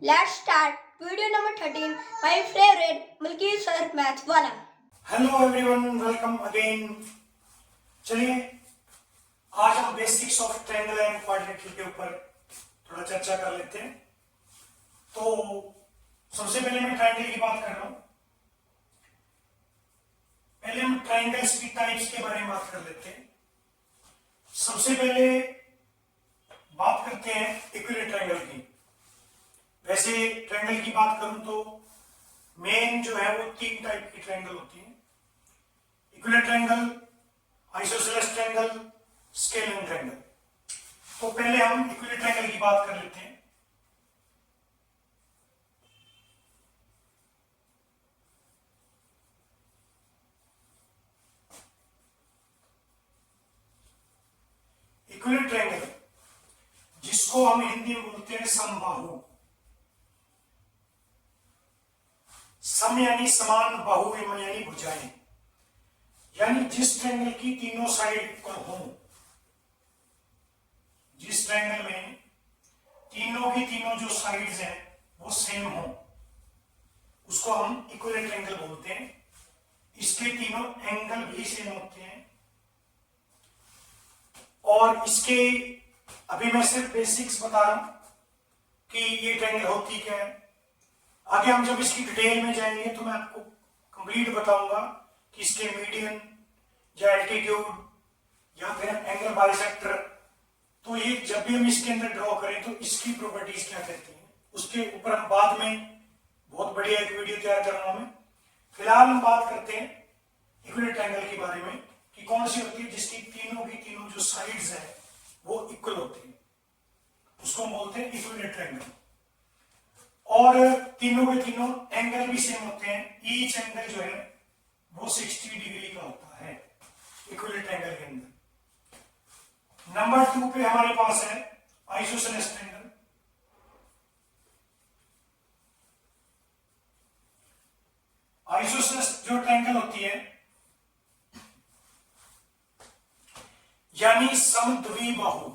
Let's start video number 13. My favorite Milky Sir Math वाला. Hello everyone, welcome again. चलिए आज हम basics of triangle and quadrilateral के ऊपर थोड़ा चर्चा कर लेते हैं। तो सबसे पहले मैं ट्रायंगल की बात कर रहा हूं। पहले हम ट्रायंगल्स की टाइप्स के बारे में बात कर लेते हैं। सबसे पहले बात करते हैं इक्विलेटरल ट्रायंगल की। वैसे ट्रायंगल की बात करूं तो मेन जो है वो तीन टाइप की ट्रायंगल होती है: equilateral triangle, isosceles triangle, scalene triangle. तो पहले हम इक्विलेटरल ट्रायंगल की बात कर लेते हैं। इक्विलेटरल ट्रायंगल जिसको हम हिंदी में बोलते हैं समबाहु। सम यानी समान, बाहु यानी भुजाएं, यानी जिस ट्रायंगल की तीनों साइड इक्वल हो, जिस ट्रायंगल में तीनों की तीनों जो साइड्स हैं वो सेम हो, उसको हम इक्विलेटरल ट्रायंगल बोलते हैं। इसके तीनों एंगल भी सेम होते हैं। और इसके अभी मैं सिर्फ बेसिक्स बता रहा हूं कि ये ट्रायंगल होती क्या है। आगे हम जब इसकी डिटेल में जाएंगे तो मैं आपको कंप्लीट बताऊंगा कि इसके मीडियन या एल्टीट्यूड या फिर एंगल बाइसेक्टर, तो ये जब भी हम इसके अंदर ड्रॉ करें तो इसकी प्रॉपर्टीज क्या कहती हैं, उसके ऊपर हम बाद में बहुत बढ़िया एक वीडियो तैयार करूंगा मैं। फिलहाल हम बात करते हैं इक्विलेटरल ट्रायंगल के बारे में कि कौन सी होती है जिसकी तीनों की तीनों जो साइड्स हैं वो इक्वल होती है, उसको हम बोलते हैं इक्विलेटरल ट्रायंगल। और तीनों के तीनों एंगल भी सेम होते हैं। ईच एंगल जो है वो 60 डिग्री का होता है इक्विलेटरल ट्रायंगल के अंदर। नंबर 2 पे हमारे पास है आइसोसेलेस ट्रायंगल। आइसोसेलेस जो ट्रायंगल होती है यानी समद्विबाहु,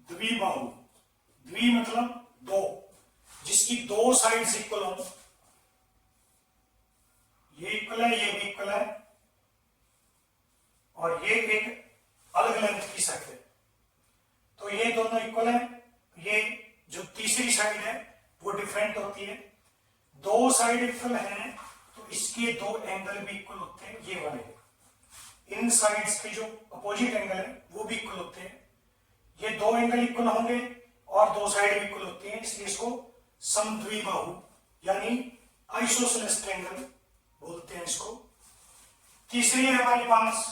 द्विबाहु, द्वि मतलब दो, जिसकी दो साइड्स इक्वल हो। ये इक्वल है, ये भी इक्वल है, और ये एक अलग लेंथ की साइड है, तो ये दोनों इक्वल है। ये जो तीसरी साइड है वो डिफरेंट होती है। दो साइड इक्वल है तो इसके दो एंगल भी इक्वल होते हैं। ये वाले इन साइड्स के जो अपोजिट एंगल है वो भी इक्वल होते हैं। ये दो एंगल इक्वल होंगे और दो साइड भी इक्वल होती हैं, इसलिए इसको समद्विबाहु यानी आइसोसेलेस ट्रायंगल बोलते हैं इसको। तीसरी है हमारे पास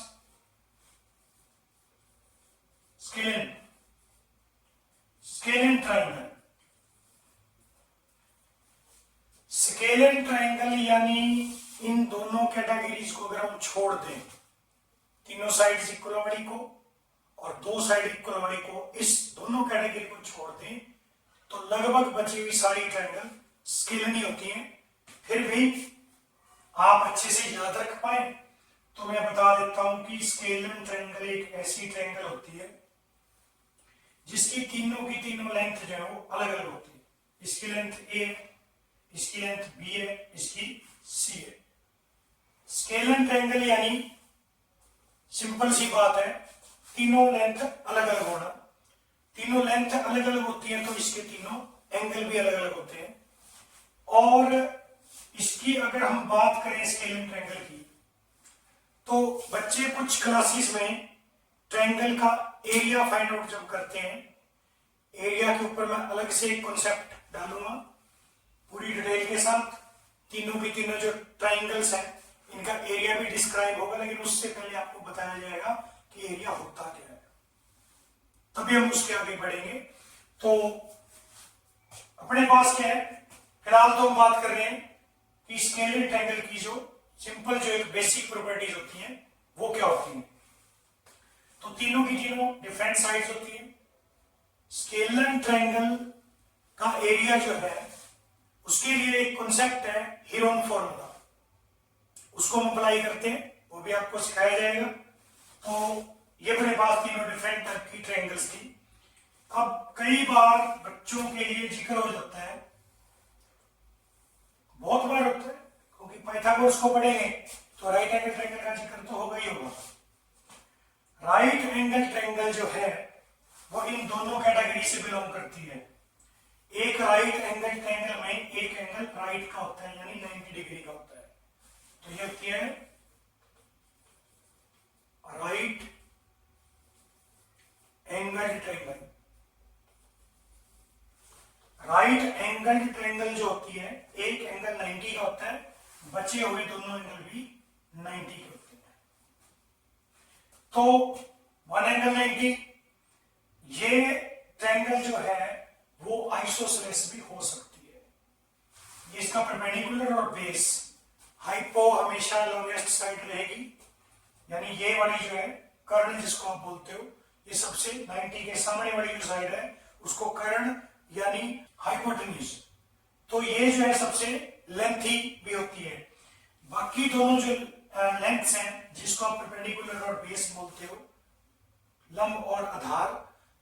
स्केलिन ट्रायंगल। स्केलिन ट्रायंगल यानी इन दोनों कैटेगरीज को अगर हम छोड़ दें, तीनों साइड्स इक्वल वाली को और दो साइड इक्वल वाली को, इस दोनों कैटेगरी को छोड़ दें तो लगभग बची हुई सारी ट्रायंगल स्केलिन ही होती हैं। फिर भी आप अच्छे से याद रख पाए तो मैं बता देता हूं कि स्केलिन ट्रायंगल एक ऐसी ट्रायंगल होती है जिसकी तीनों की तीनों लेंथ जो है वो अलग अलग होती है। इसकी लेंथ ए है, इसकी लेंथ बी है, इसकी सी है। स्केलिन ट्रायंगल यानी सिंपल सी बात है, तीनों लेंथ अलग अलग होना। तीनों लेंथ अलग अलग होती है तो इसके तीनों एंगल भी अलग अलग होते हैं। और इसकी अगर हम बात करें स्केलिन ट्रायंगल की, तो बच्चे कुछ क्लासेस में ट्रायंगल का एरिया फाइंड आउट जब करते हैं, एरिया के ऊपर मैं अलग से एक कॉन्सेप्ट डालूंगा पूरी डिटेल के साथ। तीनों की तीनों जो ट्रायंगल्स हैं इनका एरिया भी डिस्क्राइब होगा, लेकिन उससे पहले आपको बताया जाएगा कि एरिया होता क्या है, तभी हम उसके आगे बढ़ेंगे। तो अपने पास क्या है, फिलहाल तो हम बात कर रहे हैं कि स्केलिन ट्रायंगल की जो सिंपल जो एक बेसिक प्रॉपर्टीज होती हैं वो क्या होती हैं। तो तीनों की तीनों डिफरेंट साइड्स होती हैं। स्केलिन ट्रायंगल का एरिया जो है उसके लिए एक कॉन्सेप्ट है हीरोन फॉर्मूला, उसको हम अप्लाई करते हैं, वो भी आपको सिखाया जाएगा। तो ये अपने पास तीनों डिफरेंट टाइप की ट्रायंगल्स थी। अब कई बार बच्चों के लिए जिक्र हो जाता है, बहुत बार होता है, क्योंकि पाइथागोरस को पढ़ेंगे तो राइट एंगल ट्रायंगल का जिक्र तो होगा ही होगा। राइट एंगल ट्रायंगल जो है वो इन दोनों कैटेगरी से बिलोंग करती है। एक राइट एंगल ट्रायंगल में एक एंगल राइट का होता है, यानी 90 डिग्री का होता है, तो ये होती है right angle triangle. Right angle triangle जो होती है, एक एंगल 90 का होता है, बचे हुए दोनों एंगल भी 90 के होते हैं। तो वन एंगल 90, ये ट्रायंगल जो है वो आइसोसेलेस भी हो सकती है। ये इसका परपेंडिकुलर और बेस, हाइपो हमेशा लॉन्गेस्ट साइड रहेगी, यानी ये वाली जो है कर्ण जिसको आप बोलते हो, ये सबसे 90 के सामने वाली जो साइड है उसको कर्ण यानी हाइपोटेन्यूज, तो ये जो है सबसे लेंथी भी होती है। बाकी दोनों जो लेंथ्स हैं जिसको आप परपेंडिकुलर और बेस बोलते हो, लंब और आधार,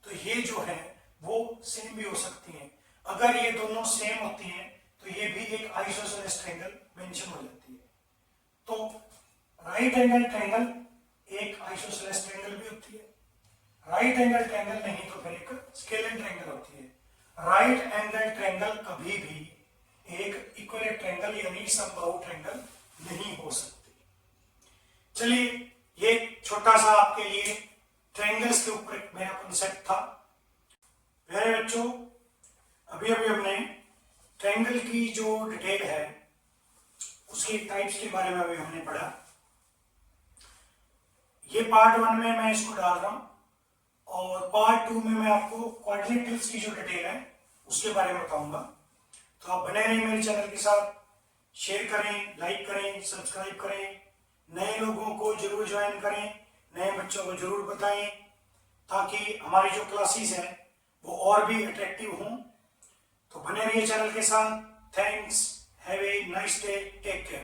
तो ये जो है वो सेम भी हो सकती हैं। अगर ये दोनों सेम होती हैं तो ये भी एक आइसोसेलेस ट्रायंगल मेंशन हो जाती है। तो राइट एंगल ट्रायंगल एक आइसोसेलेस ट्रायंगल भी होती है, राइट एंगल ट्रायंगल नहीं तो फिर एक स्केलेन ट्रायंगल होती है। राइट एंगल ट्रायंगल कभी भी एक इक्विलेटरल ट्रायंगल यानी समबाहु ट्रायंगल नहीं हो सकती। चलिए, ये छोटा सा आपके लिए ट्रायंगल्स के ऊपर एक मेरा कॉन्सेप्ट था। मेरे बच्चों, अभी हमने ट्रायंगल की जो डिटेल है उसके टाइप्स के बारे में अभी हमने पढ़ा। ये पार्ट 1 में मैं इसको डाल रहा हूं, और पार्ट 2 में मैं आपको क्वाड्रिलेटरल्स की जो डिटेल है उसके बारे में बताऊंगा। तो आप बने रहिए मेरे चैनल के साथ, शेयर करें, लाइक करें, सब्सक्राइब करें, नए लोगों को जरूर ज्वाइन करें, नए बच्चों को जरूर बताएं, ताकि हमारी जो क्लासेस हैं वो और भी अट्रैक्टिव हों। तो बने रहिए चैनल के साथ। Thanks, have a nice day, take care.